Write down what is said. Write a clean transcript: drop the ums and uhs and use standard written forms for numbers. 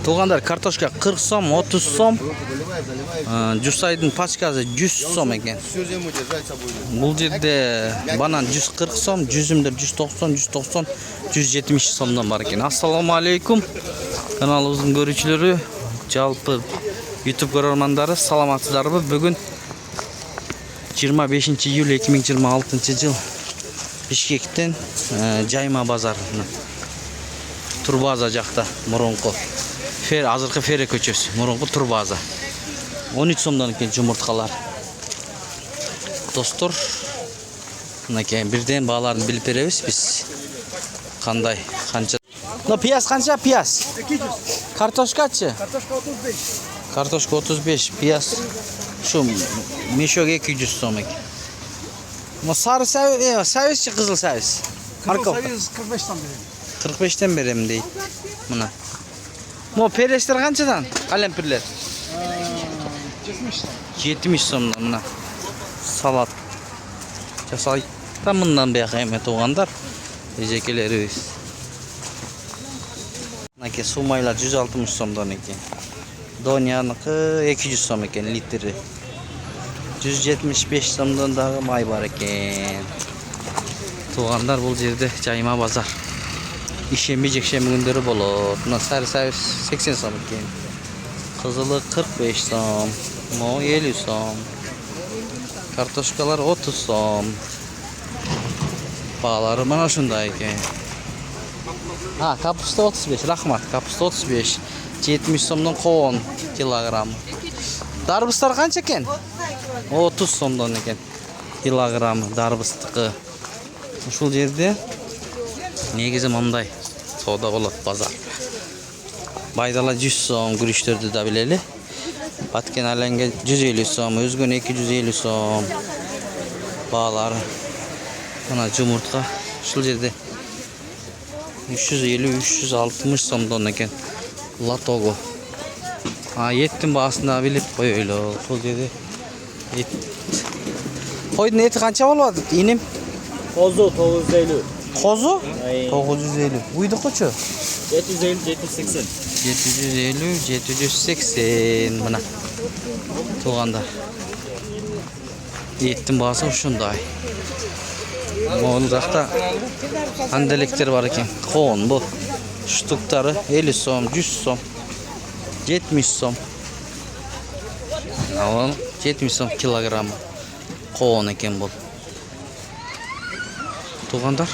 Tuğanlar kartoşka 40 som, 30 som. Jusaydın paçkası 100 som eken. Bu yerde banan 140 som, cüzümler 190, 190, 170 somdan var eken. Assalamu alaikum. Kanalımızın görücüleri, жалпы YouTube көрерmandары, саламатсыздарбы? Бүгін 25 iyul 2026 yıl Bishkekten Jayma bazarına Turbaza жақта мұрынғы фер азыркы фере көчөсү мұрынғы Турбаза 13 сомдон экен жумурткалар. Достор, мынакей бирден бааларын билип беребиз биз. Кандай, канча? Но пияз канча пияз? 200. Картошкачы? Картошка 35. Картошка 35, пияз şu meşok 200 сом экен. Ama sarı servis, kızıl servis. Kızıl servis 45'ten beri. 45'ten berem deyip buna. Mo peresler kançadan? Kalempirler. 70'ten. 70 somdan buna. Salat. Jasay tamından beyakayım toğanlar. Ecekeleri biz. Nake sumaylar 160 somdan eken. Donyanıkı 200 som eken litri. 175 somdan daha may var eken. Toğanlar bul yerde Jayma bazar. İşembe jekşembe günderi bolot. Mına sarı servis 80 som eken. Kızılı 45 som. Mo 50 som. Kartoşkalar 30 som. Bağları mana şunday eken. Ha, kapusta 35. Rahmat. Kapusta 35. 70 somdan qovun kilogram. Darbıslar kança eken? 30 somdan eken. Kilogramı darbıstıqı. Uşul yerde negizi mınдай soda bolot bazar. Baydala 100 som, gürüştörдү da bileli. Batken alenge 150 som, özgön 250 som. Bağları. Ana jumurtka uşul yerde 350-360 somdan eken. Latogo. Ha, yettin bağısında bilip böyle uşul yerde. Koydun eti kança boladı inim? Kozu 950. Kozu? Ay. 950. Uydu koçu? 750 780. 750 780 mına. Tuğanda. Yettin bağısı uşunday. Moğul жақта andelikler var eken. Koğun bu. Ştuktarı 50 som, 100 som, 70 som. Al 70 som kilogramı. Koğun eken bu. Tuğanlar.